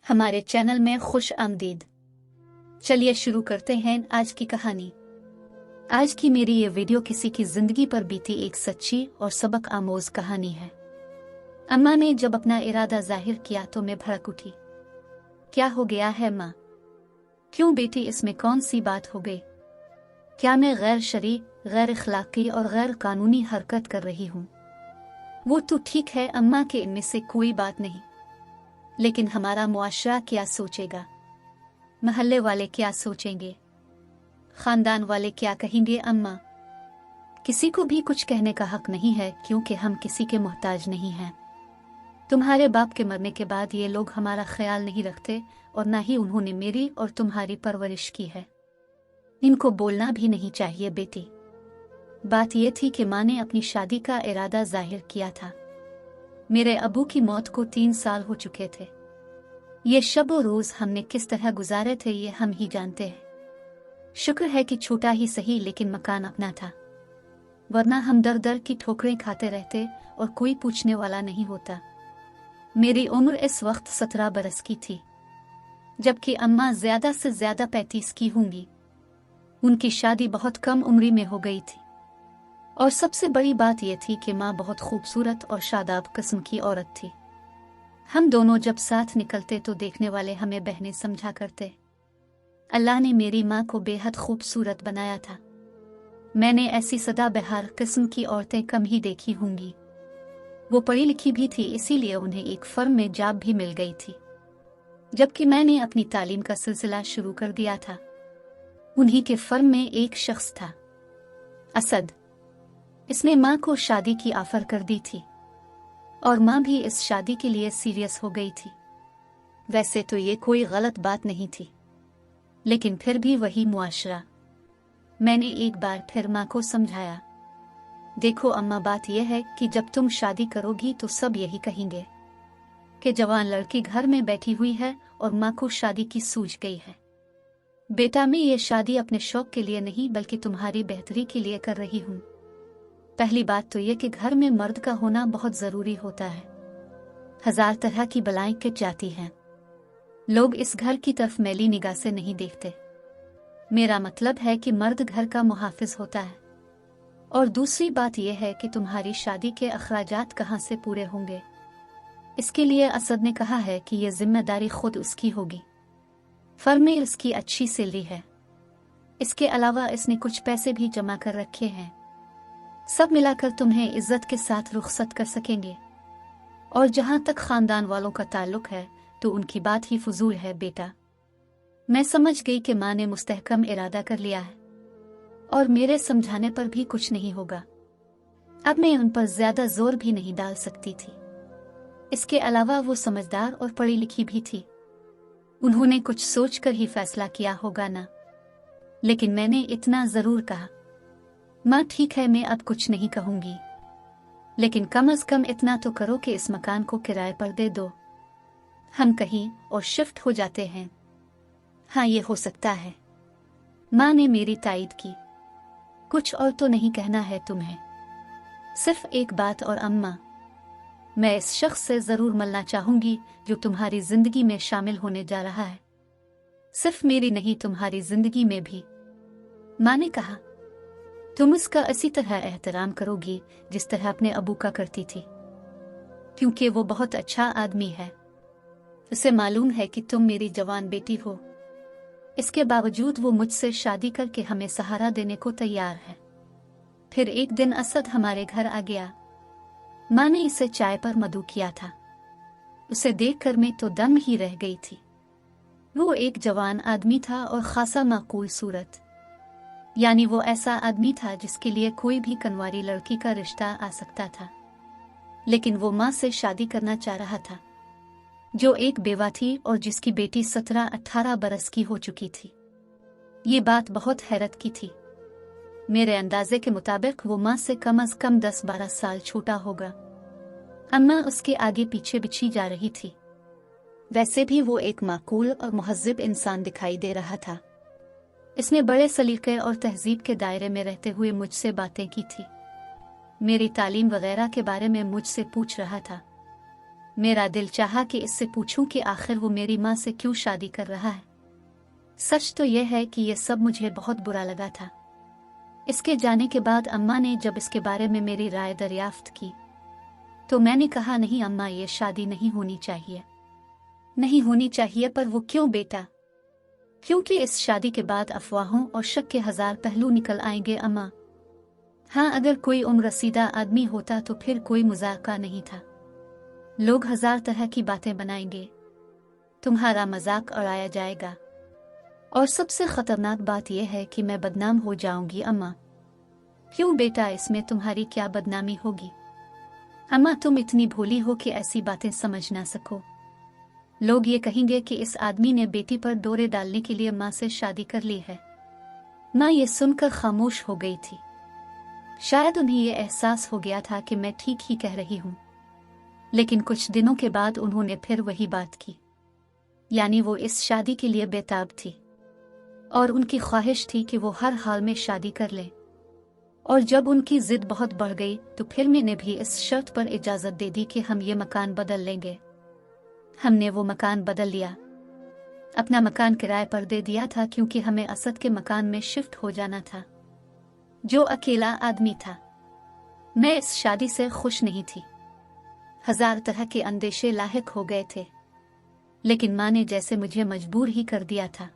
हमारे चैनल में खुश आमदीद। चलिए शुरू करते हैं आज की कहानी। आज की मेरी ये वीडियो किसी की जिंदगी पर बीती एक सच्ची और सबक आमोज कहानी है। अम्मा ने जब अपना इरादा जाहिर किया तो मैं भड़क उठी। क्या हो गया है माँ? क्यों बेटी, इसमें कौन सी बात हो गई? क्या मैं गैर शरई, गैर इखलाकी और गैर कानूनी हरकत कर रही हूँ? वो तो ठीक है अम्मा के इनमें से कोई बात नहीं, लेकिन हमारा मुआशरा क्या सोचेगा? महल्ले वाले क्या सोचेंगे? खानदान वाले क्या कहेंगे? अम्मा, किसी को भी कुछ कहने का हक नहीं है, क्योंकि हम किसी के मोहताज नहीं हैं। तुम्हारे बाप के मरने के बाद ये लोग हमारा ख्याल नहीं रखते और ना ही उन्होंने मेरी और तुम्हारी परवरिश की है। इनको बोलना भी नहीं चाहिए बेटी। बात यह थी कि माँ ने अपनी शादी का इरादा जाहिर किया था। मेरे अबू की मौत को 3 साल हो चुके थे। ये शब और रोज हमने किस तरह गुजारे थे ये हम ही जानते हैं। शुक्र है कि छोटा ही सही लेकिन मकान अपना था, वरना हम दर दर की ठोकरें खाते रहते और कोई पूछने वाला नहीं होता। मेरी उम्र इस वक्त 17 बरस की थी, जबकि अम्मा ज्यादा से ज्यादा 35 की होंगी। उनकी शादी बहुत कम उम्री में हो गई थी, और सबसे बड़ी बात यह थी कि माँ बहुत खूबसूरत और शादाब किस्म की औरत थी। हम दोनों जब साथ निकलते तो देखने वाले हमें बहनें समझा करते। अल्लाह ने मेरी माँ को बेहद खूबसूरत बनाया था। मैंने ऐसी सदाबहार किस्म की औरतें कम ही देखी होंगी। वो पढ़ी लिखी भी थी, इसीलिए उन्हें एक फर्म में जॉब भी मिल गई थी, जबकि मैंने अपनी तालीम का सिलसिला शुरू कर दिया था। उन्हीं के फर्म में एक शख्स था, असद। इसने माँ को शादी की ऑफर कर दी थी और माँ भी इस शादी के लिए सीरियस हो गई थी। वैसे तो ये कोई गलत बात नहीं थी, लेकिन फिर भी वही मुआशरा। मैंने एक बार फिर माँ को समझाया, देखो अम्मा, बात यह है कि जब तुम शादी करोगी तो सब यही कहेंगे कि जवान लड़की घर में बैठी हुई है और माँ को शादी की सूझ गई है। बेटा, मैं ये शादी अपने शौक के लिए नहीं बल्कि तुम्हारी बेहतरी के लिए कर रही हूँ। पहली बात तो ये कि घर में मर्द का होना बहुत जरूरी होता है। 1000 तरह की बलाएं कट जाती हैं। लोग इस घर की तरफ मैली निगाह से नहीं देखते। मेरा मतलब है कि मर्द घर का मुहाफिज होता है। और दूसरी बात यह है कि तुम्हारी शादी के अखराजात कहाँ से पूरे होंगे। इसके लिए असद ने कहा है कि यह जिम्मेदारी खुद उसकी होगी। फर्म में इसकी अच्छी सैलरी है। इसके अलावा इसने कुछ पैसे भी जमा कर रखे हैं। सब मिलाकर तुम्हें इज्जत के साथ रुखसत कर सकेंगे। और जहां तक खानदान वालों का ताल्लुक है तो उनकी बात ही फजूल है बेटा। मैं समझ गई कि माँ ने मुस्तहकम इरादा कर लिया है और मेरे समझाने पर भी कुछ नहीं होगा। अब मैं उन पर ज्यादा जोर भी नहीं डाल सकती थी। इसके अलावा वो समझदार और पढ़ी लिखी भी थी। उन्होंने कुछ सोच कर ही फैसला किया होगा ना। लेकिन मैंने इतना जरूर कहा, माँ ठीक है, मैं अब कुछ नहीं कहूंगी, लेकिन कम से कम इतना तो करो कि इस मकान को किराए पर दे दो। हम कहीं और शिफ्ट हो जाते हैं। हाँ, ये हो सकता है। माँ ने मेरी तायद की। कुछ और तो नहीं कहना है तुम्हें? सिर्फ एक बात और अम्मा, मैं इस शख्स से जरूर मिलना चाहूंगी जो तुम्हारी जिंदगी में शामिल होने जा रहा है। सिर्फ मेरी नहीं, तुम्हारी जिंदगी में भी। माँ ने कहा, तुम उसका इसी तरह एहतराम करोगी जिस तरह अपने अबू का करती थी, क्योंकि वो बहुत अच्छा आदमी है। उसे मालूम है कि तुम मेरी जवान बेटी हो। इसके बावजूद वो मुझसे शादी करके हमें सहारा देने को तैयार है। फिर एक दिन असद हमारे घर आ गया। माँ ने इसे चाय पर मदऊ किया था। उसे देखकर मैं तो दम ही रह गई थी। वो एक जवान आदमी था और खासा माकूल सूरत, यानी वो ऐसा आदमी था जिसके लिए कोई भी कनवारी लड़की का रिश्ता आ सकता था। लेकिन वो माँ से शादी करना चाह रहा था, जो एक बेवा थी और जिसकी बेटी 17-18 बरस की हो चुकी थी। ये बात बहुत हैरत की थी। मेरे अंदाजे के मुताबिक वो माँ से कम 10-12 साल छोटा होगा। अम्मा उसके आगे पीछे बिछी जा रही थी। वैसे भी वो एक माकूल और मुहज्जिब इंसान दिखाई दे रहा था। इसने बड़े सलीके और तहजीब के दायरे में रहते हुए मुझसे बातें की थी। मेरी तालीम वगैरह के बारे में मुझसे पूछ रहा था। मेरा दिल चाहा कि इससे पूछूं कि आखिर वो मेरी माँ से क्यों शादी कर रहा है। सच तो यह है कि यह सब मुझे बहुत बुरा लगा था। इसके जाने के बाद अम्मा ने जब इसके बारे में मेरी राय दरियाफ्त की तो मैंने कहा, नहीं अम्मा, ये शादी नहीं होनी चाहिए। नहीं होनी चाहिए, पर वो क्यों बेटा? क्योंकि इस शादी के बाद अफवाहों और शक के 1000 पहलू निकल आएंगे अम्मा। हाँ, अगर कोई उम्र रसीदा आदमी होता तो फिर कोई मजाका नहीं था। लोग 1000 तरह की बातें बनाएंगे, तुम्हारा मजाक उड़ाया जाएगा, और सबसे खतरनाक बात यह है कि मैं बदनाम हो जाऊंगी अम्मा। क्यों बेटा, इसमें तुम्हारी क्या बदनामी होगी? अम्मा, तुम इतनी भोली हो कि ऐसी बातें समझ ना सको। लोग ये कहेंगे कि इस आदमी ने बेटी पर डोरे डालने के लिए माँ से शादी कर ली है। माँ ये सुनकर खामोश हो गई थी। शायद उन्हें ये एहसास हो गया था कि मैं ठीक ही कह रही हूँ, लेकिन कुछ दिनों के बाद उन्होंने फिर वही बात की। यानी वो इस शादी के लिए बेताब थी और उनकी ख्वाहिश थी कि वो हर हाल में शादी कर लें। और जब उनकी जिद बहुत बढ़ गई तो फिर मैंने भी इस शर्त पर इजाज़त दे दी कि हम ये मकान बदल लेंगे। हमने वो मकान बदल लिया, अपना मकान किराए पर दे दिया था, क्योंकि हमें असद के मकान में शिफ्ट हो जाना था, जो अकेला आदमी था। मैं इस शादी से खुश नहीं थी। 1000 तरह के अंदेशे लाहिक हो गए थे, लेकिन माँ ने जैसे मुझे मजबूर ही कर दिया था।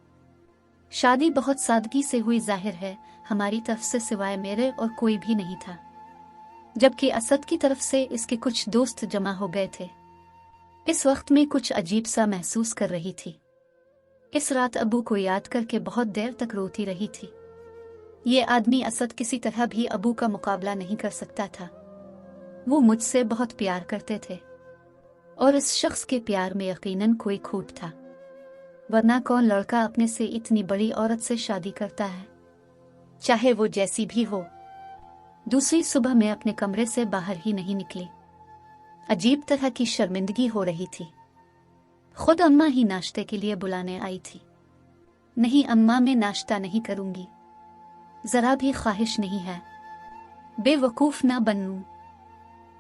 शादी बहुत सादगी से हुई, जाहिर है हमारी तरफ से सिवाय मेरे और कोई भी नहीं था, जबकि असद की तरफ से इसके कुछ दोस्त जमा हो गए थे। इस वक्त में कुछ अजीब सा महसूस कर रही थी। इस रात अबू को याद करके बहुत देर तक रोती रही थी। ये आदमी असद किसी तरह भी अबू का मुकाबला नहीं कर सकता था। वो मुझसे बहुत प्यार करते थे और इस शख्स के प्यार में यकीनन कोई खूट था, वरना कौन लड़का अपने से इतनी बड़ी औरत से शादी करता है, चाहे वो जैसी भी हो। दूसरी सुबह मैं अपने कमरे से बाहर ही नहीं निकली। अजीब तरह की शर्मिंदगी हो रही थी। खुद अम्मा ही नाश्ते के लिए बुलाने आई थी। नहीं अम्मा, मैं नाश्ता नहीं करूंगी, जरा भी ख्वाहिश नहीं है। बेवकूफ ना बनूं।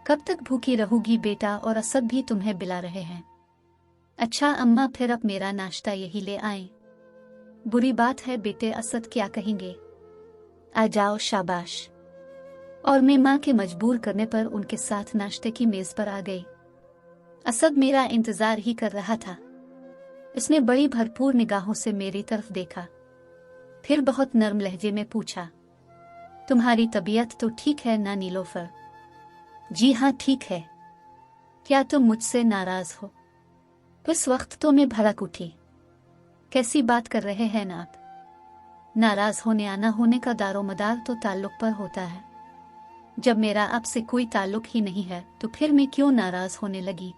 कब तक भूखी रहोगी बेटा, और असद भी तुम्हें बुला रहे हैं। अच्छा अम्मा, फिर अब मेरा नाश्ता यही ले आए। बुरी बात है बेटे, असद क्या कहेंगे? आ जाओ, शाबाश। और मैं माँ के मजबूर करने पर उनके साथ नाश्ते की मेज पर आ गई। असद मेरा इंतजार ही कर रहा था। इसने बड़ी भरपूर निगाहों से मेरी तरफ देखा, फिर बहुत नर्म लहजे में पूछा, तुम्हारी तबीयत तो ठीक है ना नीलोफर? जी हाँ ठीक है। क्या तुम मुझसे नाराज हो? उस वक्त तो मैं भड़क उठी। कैसी बात कर रहे हैं ना आप? नाराज होने या ना होने का दारोमदार तो ताल्लुक पर होता है। जब मेरा आपसे कोई ताल्लुक ही नहीं है तो फिर मैं क्यों नाराज होने लगी?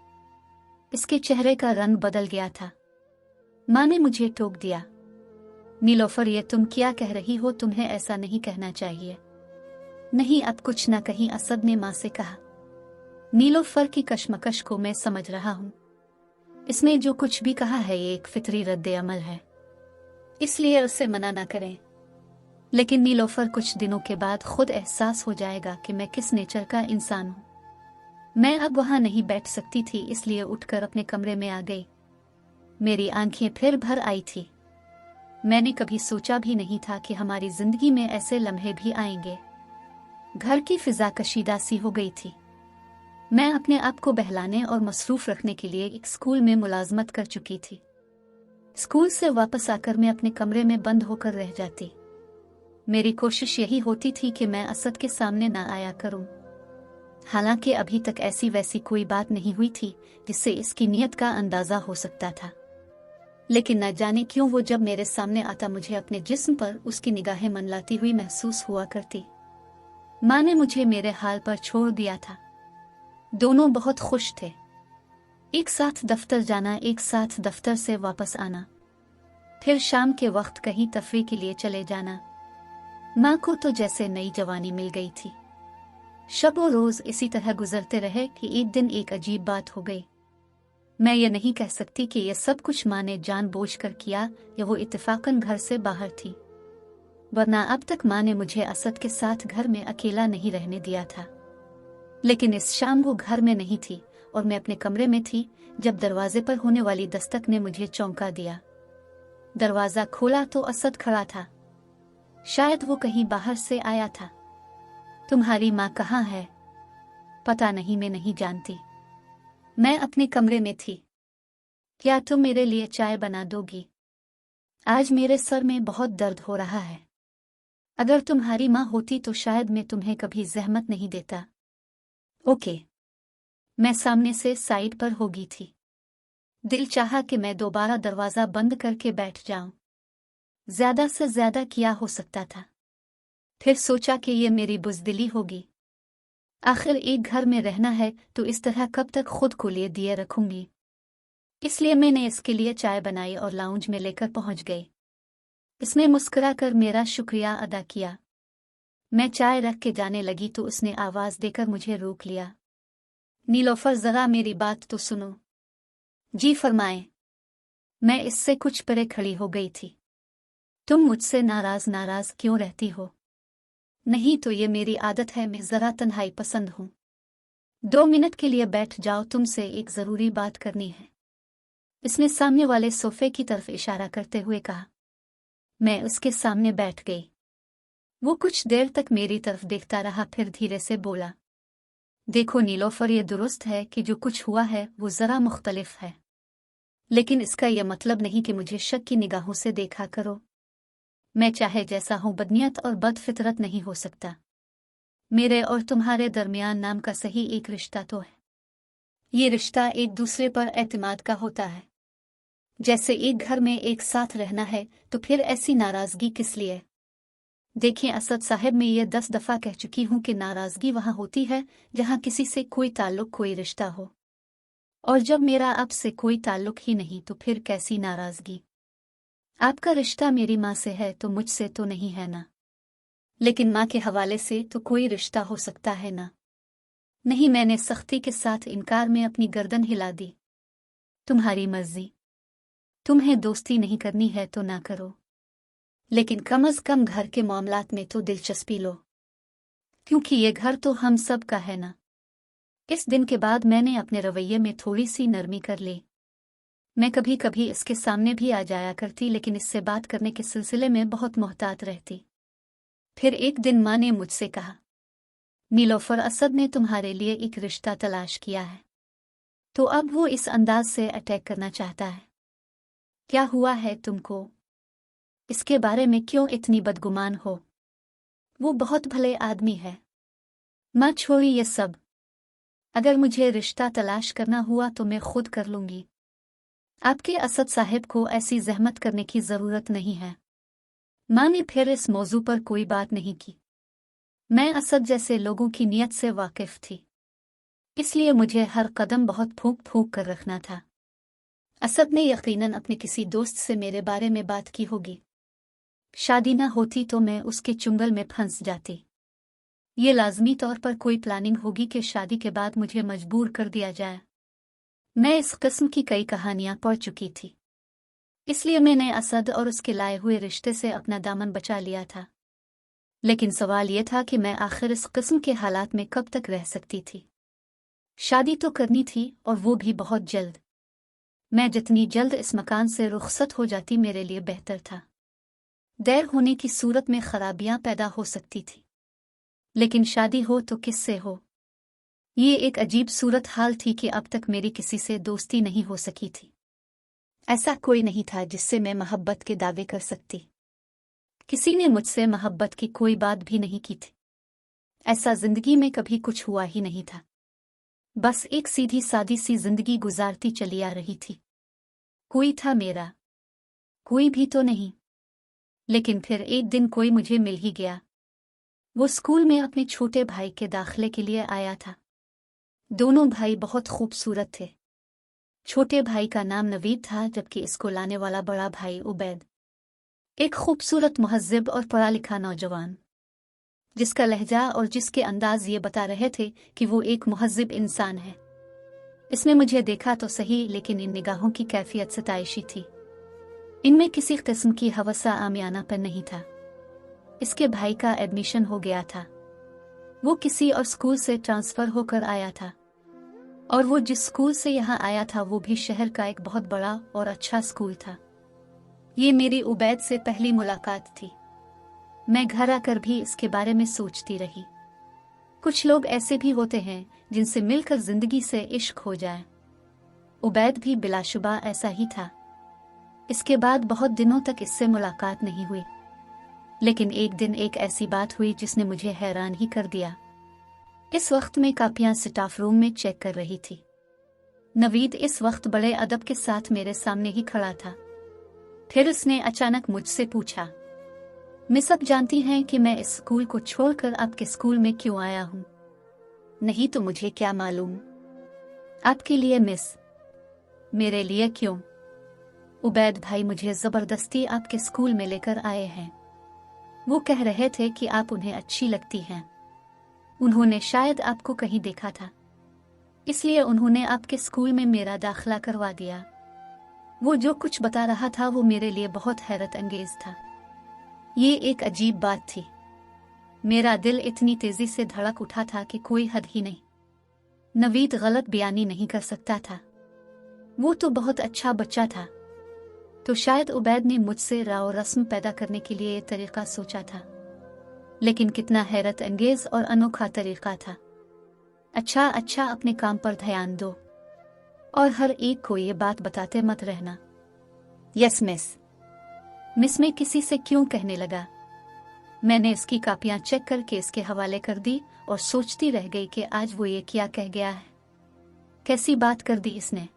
इसके चेहरे का रंग बदल गया था। माँ ने मुझे टोक दिया, नीलोफर ये तुम क्या कह रही हो? तुम्हें ऐसा नहीं कहना चाहिए। नहीं, अब कुछ ना कहीं, असद ने माँ से कहा। नीलोफर की कशमकश को मैं समझ रहा हूँ। इसने जो कुछ भी कहा है ये एक फितरी रद्द अमल है, इसलिए उसे मना ना करें। लेकिन नीलोफर, कुछ दिनों के बाद खुद एहसास हो जाएगा कि मैं किस नेचर का इंसान हूँ। मैं अब वहां नहीं बैठ सकती थी, इसलिए उठकर अपने कमरे में आ गई। मेरी आंखें फिर भर आई थी। मैंने कभी सोचा भी नहीं था कि हमारी जिंदगी में ऐसे लम्हे भी आएंगे। घर की फिजा कशीदा सी हो गई थी। मैं अपने आप को बहलाने और मसरूफ रखने के लिए एक स्कूल में मुलाजमत कर चुकी थी। स्कूल से वापस आकर मैं अपने कमरे में बंद होकर रह जाती। मेरी कोशिश यही होती थी कि मैं असद के सामने ना आया करूं। हालांकि अभी तक ऐसी वैसी कोई बात नहीं हुई थी जिससे इसकी नीयत का अंदाजा हो सकता था, लेकिन न जाने क्यों वो जब मेरे सामने आता मुझे अपने जिस्म पर उसकी निगाहें मनलाती हुई महसूस हुआ करती। माँ ने मुझे मेरे हाल पर छोड़ दिया था। दोनों बहुत खुश थे। एक साथ दफ्तर जाना, एक साथ दफ्तर से वापस आना, फिर शाम के वक्त कहीं तफरीह के लिए चले जाना। माँ को तो जैसे नई जवानी मिल गई थी। शब और रोज इसी तरह गुजरते रहे कि एक दिन एक अजीब बात हो गई। मैं ये नहीं कह सकती कि यह सब कुछ माँ ने जानबूझकर किया या वो इत्तेफाकन घर से बाहर थी, वरना अब तक माँ ने मुझे असद के साथ घर में अकेला नहीं रहने दिया था। लेकिन इस शाम वो घर में नहीं थी और मैं अपने कमरे में थी जब दरवाजे पर होने वाली दस्तक ने मुझे चौंका दिया। दरवाजा खोला तो असद खड़ा था। शायद वो कहीं बाहर से आया था। तुम्हारी माँ कहाँ है? पता नहीं, मैं नहीं जानती। मैं अपने कमरे में थी। क्या तुम मेरे लिए चाय बना दोगी? आज मेरे सर में बहुत दर्द हो रहा है। अगर तुम्हारी माँ होती तो शायद मैं तुम्हें कभी जहमत नहीं देता। ओके। मैं सामने से साइड पर हो गई थी। दिल चाहा कि मैं दोबारा दरवाजा बंद करके बैठ जाऊं। ज्यादा से ज्यादा क्या हो सकता था। फिर सोचा कि ये मेरी बुज़दिली होगी। आखिर एक घर में रहना है तो इस तरह कब तक खुद को लिए दिए रखूंगी। इसलिए मैंने इसके लिए चाय बनाई और लाउंज में लेकर पहुंच गई। इसने मुस्कुराकर मेरा शुक्रिया अदा किया। मैं चाय रख के जाने लगी तो उसने आवाज देकर मुझे रोक लिया। नीलोफर, जरा मेरी बात तो सुनो। जी फरमाएं। मैं इससे कुछ परे खड़ी हो गई थी। तुम मुझसे नाराज क्यों रहती हो? नहीं तो ये मेरी आदत है, मैं जरा तन्हाई पसंद हूं। 2 मिनट के लिए बैठ जाओ, तुमसे एक जरूरी बात करनी है। इसने सामने वाले सोफे की तरफ इशारा करते हुए कहा। मैं उसके सामने बैठ गई। वो कुछ देर तक मेरी तरफ देखता रहा, फिर धीरे से बोला, देखो नीलोफर, ये दुरुस्त है कि जो कुछ हुआ है वो जरा मुख्तलिफ है, लेकिन इसका यह मतलब नहीं कि मुझे शक की निगाहों से देखा करो। मैं चाहे जैसा हूं, बदनीयत और बदफितरत नहीं हो सकता। मेरे और तुम्हारे दरमियान नाम का सही एक रिश्ता तो है। ये रिश्ता एक दूसरे पर एतमाद का होता है। जैसे एक घर में एक साथ रहना है, तो फिर ऐसी नाराजगी किस लिए? देखिए असद साहब, मैं ये 10 दफा कह चुकी हूं कि नाराजगी वहां होती है जहां किसी से कोई ताल्लुक, कोई रिश्ता हो। और जब मेरा आपसे कोई ताल्लुक ही नहीं तो फिर कैसी नाराजगी? आपका रिश्ता मेरी माँ से है तो मुझसे तो नहीं है ना। लेकिन माँ के हवाले से तो कोई रिश्ता हो सकता है ना। नहीं, मैंने सख्ती के साथ इनकार में अपनी गर्दन हिला दी। तुम्हारी मर्जी। तुम्हें दोस्ती नहीं करनी है तो ना करो, लेकिन कम अज कम घर के मामलात में तो दिलचस्पी लो, क्योंकि ये घर तो हम सब का है ना। इस दिन के बाद मैंने अपने रवैये में थोड़ी सी नरमी कर ली। मैं कभी कभी इसके सामने भी आ जाया करती, लेकिन इससे बात करने के सिलसिले में बहुत मोहतात रहती। फिर एक दिन माँ ने मुझसे कहा, नीलोफर, असद ने तुम्हारे लिए एक रिश्ता तलाश किया है, तो अब वो इस अंदाज से अटैक करना चाहता है। क्या हुआ है तुमको? इसके बारे में क्यों इतनी बदगुमान हो? वो बहुत भले आदमी है। मत छोड़ी ये सब। अगर मुझे रिश्ता तलाश करना हुआ तो मैं खुद कर लूंगी। आपके असद साहिब को ऐसी जहमत करने की जरूरत नहीं है। माँ ने फिर इस मौजू पर कोई बात नहीं की। मैं असद जैसे लोगों की नीयत से वाकिफ थी, इसलिए मुझे हर कदम बहुत फूंक फूंक कर रखना था। असद ने यकीनन अपने किसी दोस्त से मेरे बारे में बात की होगी। शादी न होती तो मैं उसके चुंगल में फंस जाती। ये लाजमी तौर पर कोई प्लानिंग होगी कि शादी के बाद मुझे मजबूर कर दिया जाए। मैं इस किस्म की कई कहानियां पढ़ चुकी थी, इसलिए मैंने असद और उसके लाए हुए रिश्ते से अपना दामन बचा लिया था। लेकिन सवाल यह था कि मैं आखिर इस किस्म के हालात में कब तक रह सकती थी। शादी तो करनी थी और वो भी बहुत जल्द। मैं जितनी जल्द इस मकान से रुखसत हो जाती मेरे लिए बेहतर था। देर होने की सूरत में खराबियां पैदा हो सकती थी, लेकिन शादी हो तो किससे हो? ये एक अजीब सूरत हाल थी कि अब तक मेरी किसी से दोस्ती नहीं हो सकी थी। ऐसा कोई नहीं था जिससे मैं मोहब्बत के दावे कर सकती। किसी ने मुझसे मोहब्बत की कोई बात भी नहीं की थी। ऐसा जिंदगी में कभी कुछ हुआ ही नहीं था। बस एक सीधी सादी सी जिंदगी गुजारती चली आ रही थी। कोई था मेरा? कोई भी तो नहीं। लेकिन फिर एक दिन कोई मुझे मिल ही गया। वो स्कूल में अपने छोटे भाई के दाखिले के लिए आया था। दोनों भाई बहुत खूबसूरत थे। छोटे भाई का नाम नवीद था, जबकि इसको लाने वाला बड़ा भाई उबैद। एक खूबसूरत, महज़्ज़ब और पढ़ा लिखा नौजवान, जिसका लहजा और जिसके अंदाज ये बता रहे थे कि वो एक महज़्ज़ब इंसान है। इसने मुझे देखा तो सही, लेकिन इन निगाहों की कैफियत सताइशी थी। इनमें किसी किस्म की हवसा आमियानापन नहीं था। इसके भाई का एडमिशन हो गया था। वो किसी और स्कूल से ट्रांसफर होकर आया था और वो जिस स्कूल से यहाँ आया था वो भी शहर का एक बहुत बड़ा और अच्छा स्कूल था। ये मेरी उबैद से पहली मुलाकात थी। मैं घर आकर भी इसके बारे में सोचती रही। कुछ लोग ऐसे भी होते हैं जिनसे मिलकर जिंदगी से इश्क हो जाए। उबैद भी बिलाशुबा ऐसा ही था। इसके बाद बहुत दिनों तक इससे मुलाकात नहीं हुई, लेकिन एक दिन एक ऐसी बात हुई जिसने मुझे हैरान ही कर दिया। इस वक्त मैं कापियां स्टाफ रूम में चेक कर रही थी। नवीद इस वक्त बड़े अदब के साथ मेरे सामने ही खड़ा था। फिर उसने अचानक मुझसे पूछा, मिस आप जानती हैं कि मैं इस स्कूल को छोड़कर आपके स्कूल में क्यों आया हूं? नहीं तो मुझे क्या मालूम। आपके लिए मिस। मेरे लिए क्यों? उबैद भाई मुझे जबरदस्ती आपके स्कूल में लेकर आए हैं। वो कह रहे थे कि आप उन्हें अच्छी लगती हैं। उन्होंने शायद आपको कहीं देखा था, इसलिए उन्होंने आपके स्कूल में मेरा दाखिला करवा दिया। वो जो कुछ बता रहा था वो मेरे लिए बहुत हैरत अंगेज था। ये एक अजीब बात थी। मेरा दिल इतनी तेजी से धड़क उठा था कि कोई हद ही नहीं। नवीद गलत बयानी नहीं कर सकता था। वो तो बहुत अच्छा बच्चा था। तो शायद उबैद ने मुझसे राव रस्म पैदा करने के लिए ये तरीका सोचा था, लेकिन कितना हैरत अंगेज और अनोखा तरीका था। अच्छा अच्छा, अपने काम पर ध्यान दो और हर एक को ये बात बताते मत रहना। Yes miss. मिस में किसी से क्यों कहने लगा। मैंने इसकी कापियां चेक करके इसके हवाले कर दी और सोचती रह गई कि आज वो ये क्या कह गया है। कैसी बात कर दी इसने।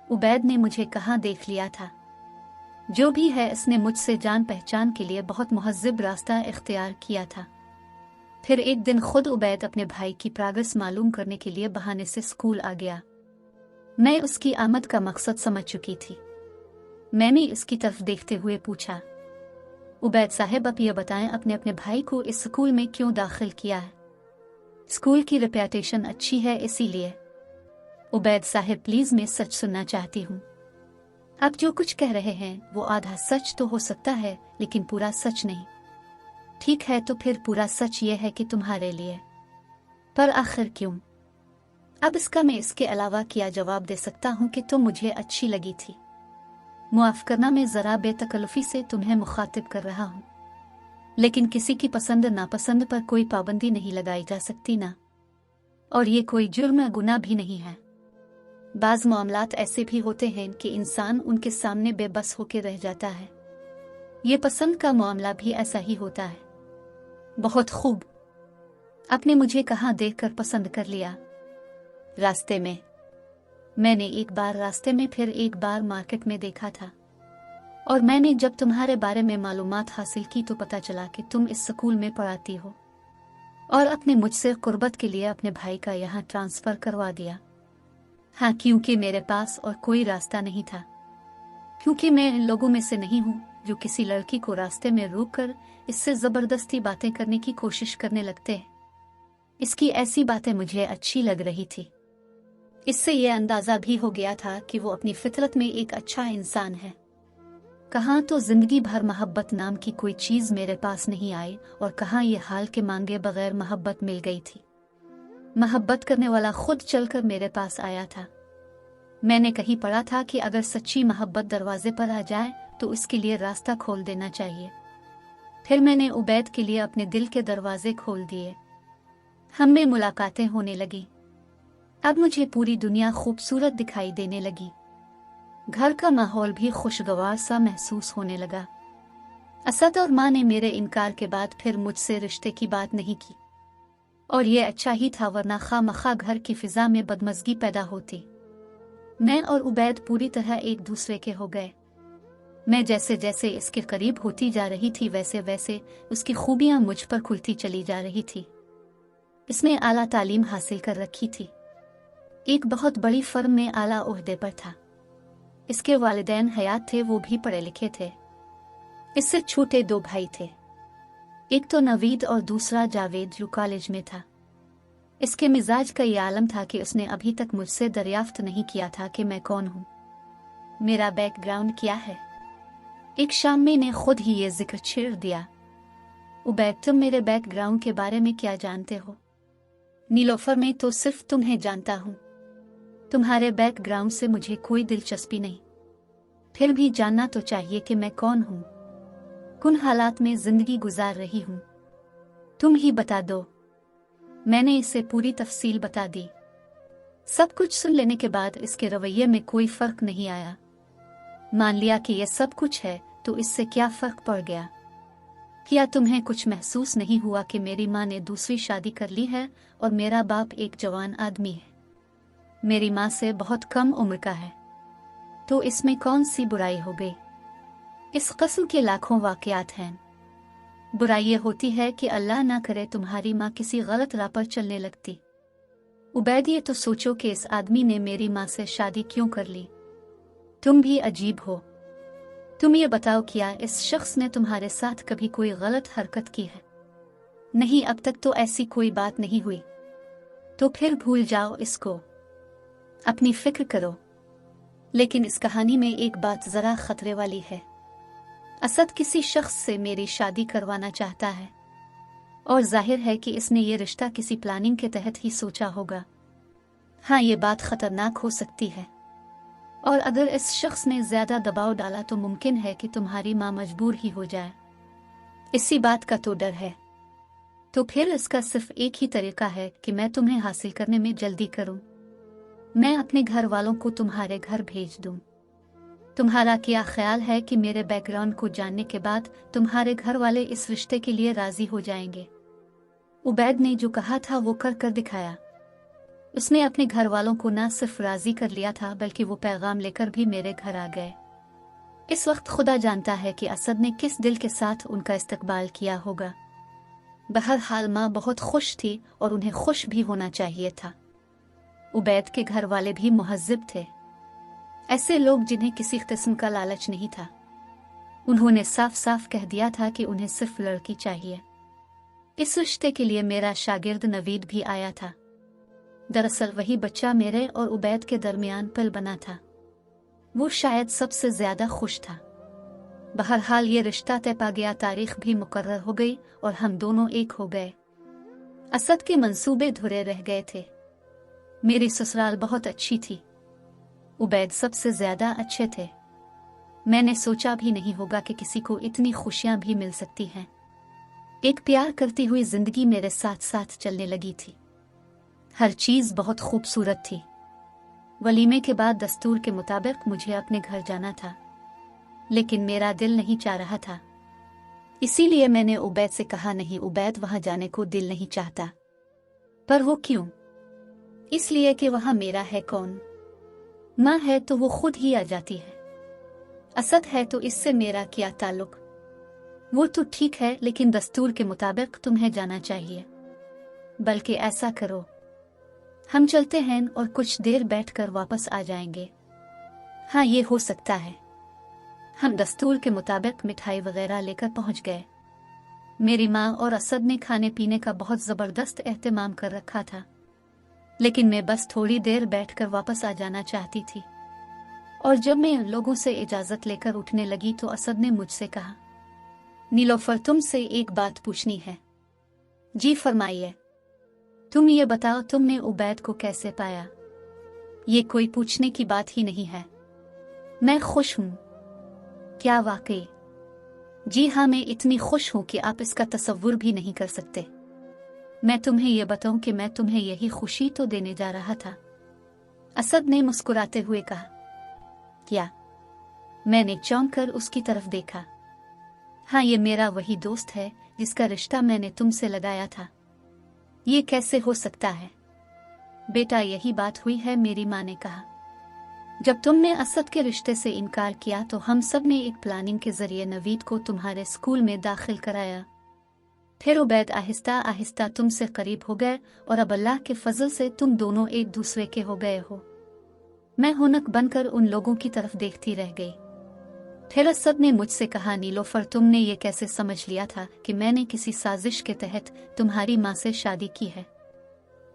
उबैद ने मुझे कहाँ देख लिया था। जो भी है, इसने मुझसे जान पहचान के लिए बहुत मुहज्जिब रास्ता इख्तियार किया था। फिर एक दिन खुद उबैद अपने भाई की प्रोग्रेस मालूम करने के लिए बहाने से स्कूल आ गया। मैं उसकी आमद का मकसद समझ चुकी थी। मैंने इसकी तरफ देखते हुए पूछा, उबैद साहब आप ये बताएं अपने अपने भाई को इस स्कूल में क्यों दाखिल किया है? स्कूल की रेपुटेशन अच्छी है इसीलिए। उबैद साहब प्लीज, मैं सच सुनना चाहती हूँ। आप जो कुछ कह रहे हैं वो आधा सच तो हो सकता है, लेकिन पूरा सच नहीं। ठीक है, तो फिर पूरा सच ये है कि तुम्हारे लिए। पर आखिर क्यों? अब इसका मैं इसके अलावा क्या जवाब दे सकता हूँ कि तुम मुझे अच्छी लगी थी। मुआफ करना, मैं जरा बेतकल्लुफी से तुम्हें मुखातिब कर रहा हूँ, लेकिन किसी की पसंद नापसंद पर कोई पाबंदी नहीं लगाई जा सकती ना। और ये कोई जुर्म या गुनाह भी नहीं है। बाज मामलात ऐसे भी होते हैं कि इंसान उनके सामने बेबस होकर रह जाता है। ये पसंद का मामला भी ऐसा ही होता है। बहुत खूब। आपने मुझे कहाँ देखकर पसंद कर लिया? रास्ते में। मैंने एक बार रास्ते में, फिर एक बार मार्केट में देखा था। और मैंने जब तुम्हारे बारे में मालूमात हासिल की तो पता चला कि तुम इस स्कूल में पढ़ाती हो, और अपने मुझसे कुर्बत के लिए अपने भाई का यहाँ ट्रांसफर करवा दिया। हाँ, क्योंकि मेरे पास और कोई रास्ता नहीं था। क्योंकि मैं इन लोगों में से नहीं हूँ जो किसी लड़की को रास्ते में रोककर इससे जबरदस्ती बातें करने की कोशिश करने लगते हैं। इसकी ऐसी बातें मुझे अच्छी लग रही थी। इससे यह अंदाजा भी हो गया था कि वो अपनी फितरत में एक अच्छा इंसान है। कहाँ तो जिंदगी भर मोहब्बत नाम की कोई चीज मेरे पास नहीं आई, और कहाँ ये हाल के मांगे बगैर मोहब्बत मिल गई थी। मोहब्बत करने वाला खुद चलकर मेरे पास आया था। मैंने कहीं पढ़ा था कि अगर सच्ची मोहब्बत दरवाजे पर आ जाए तो उसके लिए रास्ता खोल देना चाहिए। फिर मैंने उबैद के लिए अपने दिल के दरवाजे खोल दिए। हम में मुलाकातें होने लगी। अब मुझे पूरी दुनिया खूबसूरत दिखाई देने लगी। घर का माहौल भी खुशगवार सा महसूस होने लगा। असद और माँ ने मेरे इनकार के बाद फिर मुझसे रिश्ते की बात नहीं की, और ये अच्छा ही था, वरना खामखा घर की फिजा में बदमज़गी पैदा होती। मैं और उबैद पूरी तरह एक दूसरे के हो गए। मैं जैसे जैसे इसके करीब होती जा रही थी वैसे वैसे उसकी खूबियां मुझ पर खुलती चली जा रही थी। इसने आला तालीम हासिल कर रखी थी। एक बहुत बड़ी फर्म में आला ओहदे पर था। इसके वालिदैन हयात थे, वो भी पढ़े लिखे थे। इससे छोटे 2 भाई थे, एक तो नवीद और दूसरा जावेद जो कॉलेज में था। इसके मिजाज का ये आलम था कि उसने अभी तक मुझसे दरियाफ्त नहीं किया था कि मैं कौन हूँ, मेरा बैकग्राउंड क्या है। एक शाम में ने खुद ही ये जिक्र छेड़ दिया, उबैद तुम मेरे बैकग्राउंड के बारे में क्या जानते हो? नीलोफर में तो सिर्फ तुम्हें जानता हूँ। तुम्हारे बैकग्राउंड से मुझे कोई दिलचस्पी नहीं, फिर भी जानना तो चाहिए कि मैं कौन हूँ, किन हालात में जिंदगी गुजार रही हूँ। तुम ही बता दो। मैंने इसे पूरी तफसील बता दी। सब कुछ सुन लेने के बाद इसके रवैये में कोई फर्क नहीं आया। मान लिया कि यह सब कुछ है, तो इससे क्या फर्क पड़ गया? क्या तुम्हें कुछ महसूस नहीं हुआ कि मेरी माँ ने दूसरी शादी कर ली है और मेरा बाप एक जवान आदमी है, मेरी माँ से बहुत कम उम्र का है? तो इसमें कौन सी बुराई हो गई? इस किस्म के लाखों वाकयात हैं। बुराई ये होती है कि अल्लाह ना करे तुम्हारी माँ किसी गलत राह पर चलने लगती। उबैद, ये तो सोचो कि इस आदमी ने मेरी माँ से शादी क्यों कर ली। तुम भी अजीब हो। तुम ये बताओ, क्या इस शख्स ने तुम्हारे साथ कभी कोई गलत हरकत की है? नहीं, अब तक तो ऐसी कोई बात नहीं हुई। तो फिर भूल जाओ इसको, अपनी फिक्र करो। लेकिन इस कहानी में एक बात जरा खतरे वाली है। असद किसी शख्स से मेरी शादी करवाना चाहता है, और जाहिर है कि इसने ये रिश्ता किसी प्लानिंग के तहत ही सोचा होगा। हाँ, ये बात खतरनाक हो सकती है, और अगर इस शख्स ने ज्यादा दबाव डाला तो मुमकिन है कि तुम्हारी माँ मजबूर ही हो जाए। इसी बात का तो डर है। तो फिर इसका सिर्फ एक ही तरीका है कि मैं तुम्हें हासिल करने में जल्दी करूं। मैं अपने घर वालों को तुम्हारे घर भेज दूं। तुम्हारा क्या ख्याल है कि मेरे बैकग्राउंड को जानने के बाद तुम्हारे घर वाले इस रिश्ते के लिए राजी हो जाएंगे? उबैद ने जो कहा था वो कर कर दिखाया। उसने अपने घर वालों को न सिर्फ राजी कर लिया था, बल्कि वो पैगाम लेकर भी मेरे घर आ गए। इस वक्त खुदा जानता है कि असद ने किस दिल के साथ उनका इस्तकबाल किया होगा। बहरहाल माँ बहुत खुश थी और उन्हें खुश भी होना चाहिए था। उबैद के घर वाले भी मुहज्जिब थे, ऐसे लोग जिन्हें किसी किस्म का लालच नहीं था। उन्होंने साफ साफ कह दिया था कि उन्हें सिर्फ लड़की चाहिए। इस रिश्ते के लिए मेरा शागिर्द नवीद भी आया था। दरअसल वही बच्चा मेरे और उबैद के दरमियान पल बना था। वो शायद सबसे ज्यादा खुश था। बहरहाल ये रिश्ता तय पा गया, तारीख भी मुकर्रर हो गई और हम दोनों एक हो गए। असद के मंसूबे धुरे रह गए थे। मेरी ससुराल बहुत अच्छी थी, उबैद सबसे ज्यादा अच्छे थे। मैंने सोचा भी नहीं होगा कि किसी को इतनी खुशियां भी मिल सकती हैं। एक प्यार करती हुई जिंदगी मेरे साथ साथ चलने लगी थी। हर चीज बहुत खूबसूरत थी। वलीमे के बाद दस्तूर के मुताबिक मुझे अपने घर जाना था, लेकिन मेरा दिल नहीं चाह रहा था। इसीलिए मैंने उबैद से कहा, नहीं उबैद, वहां जाने को दिल नहीं चाहता। पर वो क्यों? इसलिए कि वहां मेरा है कौन? माँ है तो वो खुद ही आ जाती है। असद है तो इससे मेरा क्या ताल्लुक? वो तो ठीक है, लेकिन दस्तूर के मुताबिक तुम्हें जाना चाहिए। बल्कि ऐसा करो, हम चलते हैं और कुछ देर बैठकर वापस आ जाएंगे। हाँ, ये हो सकता है। हम दस्तूर के मुताबिक मिठाई वगैरह लेकर पहुंच गए। मेरी माँ और असद ने खाने पीने का बहुत जबरदस्त एहतमाम कर रखा था, लेकिन मैं बस थोड़ी देर बैठकर वापस आ जाना चाहती थी। और जब मैं उन लोगों से इजाजत लेकर उठने लगी तो असद ने मुझसे कहा, नीलोफर, तुमसे एक बात पूछनी है। जी फरमाइए। तुम ये बताओ, तुमने उबैद को कैसे पाया? ये कोई पूछने की बात ही नहीं है। मैं खुश हूं। क्या वाकई? जी हाँ, मैं इतनी खुश हूं कि आप इसका तसव्वुर भी नहीं कर सकते। मैं तुम्हें यह बताऊं कि मैं तुम्हें यही खुशी तो देने जा रहा था। असद ने मुस्कुराते हुए कहा। क्या? मैंने चौंक कर उसकी तरफ देखा। हाँ, ये मेरा वही दोस्त है जिसका रिश्ता मैंने तुमसे लगाया था। ये कैसे हो सकता है? बेटा, यही बात हुई है, मेरी माँ ने कहा। जब तुमने असद के रिश्ते से इनकार किया तो हम सब ने एक प्लानिंग के जरिए नवीद को तुम्हारे स्कूल में दाखिल कराया। फिर उबैद आहिस्ता आहिस्ता तुमसे करीब हो गए और अब अल्लाह के फजल से तुम दोनों एक दूसरे के हो गए हो। मैं हुनक बनकर उन लोगों की तरफ देखती रह गई। फिर असद ने मुझसे कहा, नीलोफर, तुमने ये कैसे समझ लिया था कि मैंने किसी साजिश के तहत तुम्हारी माँ से शादी की है?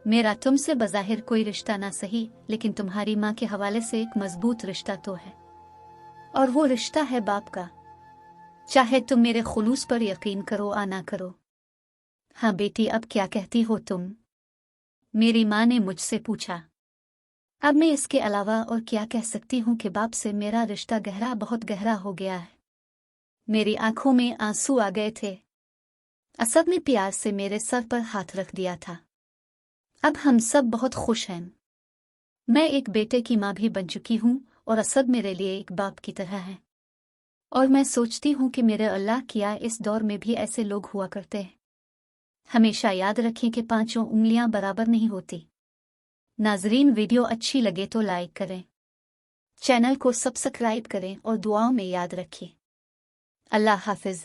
मेरा तुमसे बज़ाहिर कोई रिश्ता ना सही, लेकिन तुम्हारी माँ के हवाले से एक मजबूत रिश्ता तो है, और वो रिश्ता है बाप का। चाहे तुम मेरे खुलूस पर यकीन करो या ना करो। हाँ बेटी, अब क्या कहती हो तुम? मेरी माँ ने मुझसे पूछा। अब मैं इसके अलावा और क्या कह सकती हूँ कि बाप से मेरा रिश्ता गहरा, बहुत गहरा हो गया है। मेरी आंखों में आंसू आ गए थे। असद ने प्यार से मेरे सर पर हाथ रख दिया था। अब हम सब बहुत खुश हैं। मैं एक बेटे की माँ भी बन चुकी हूँ और असद मेरे लिए एक बाप की तरह है। और मैं सोचती हूँ कि मेरे अल्लाह किया इस दौर में भी ऐसे लोग हुआ करते हैं। हमेशा याद रखें कि पांचों उंगलियां बराबर नहीं होती। नाजरीन, वीडियो अच्छी लगे तो लाइक करें, चैनल को सब्सक्राइब करें और दुआओं में याद रखें। अल्लाह हाफिज।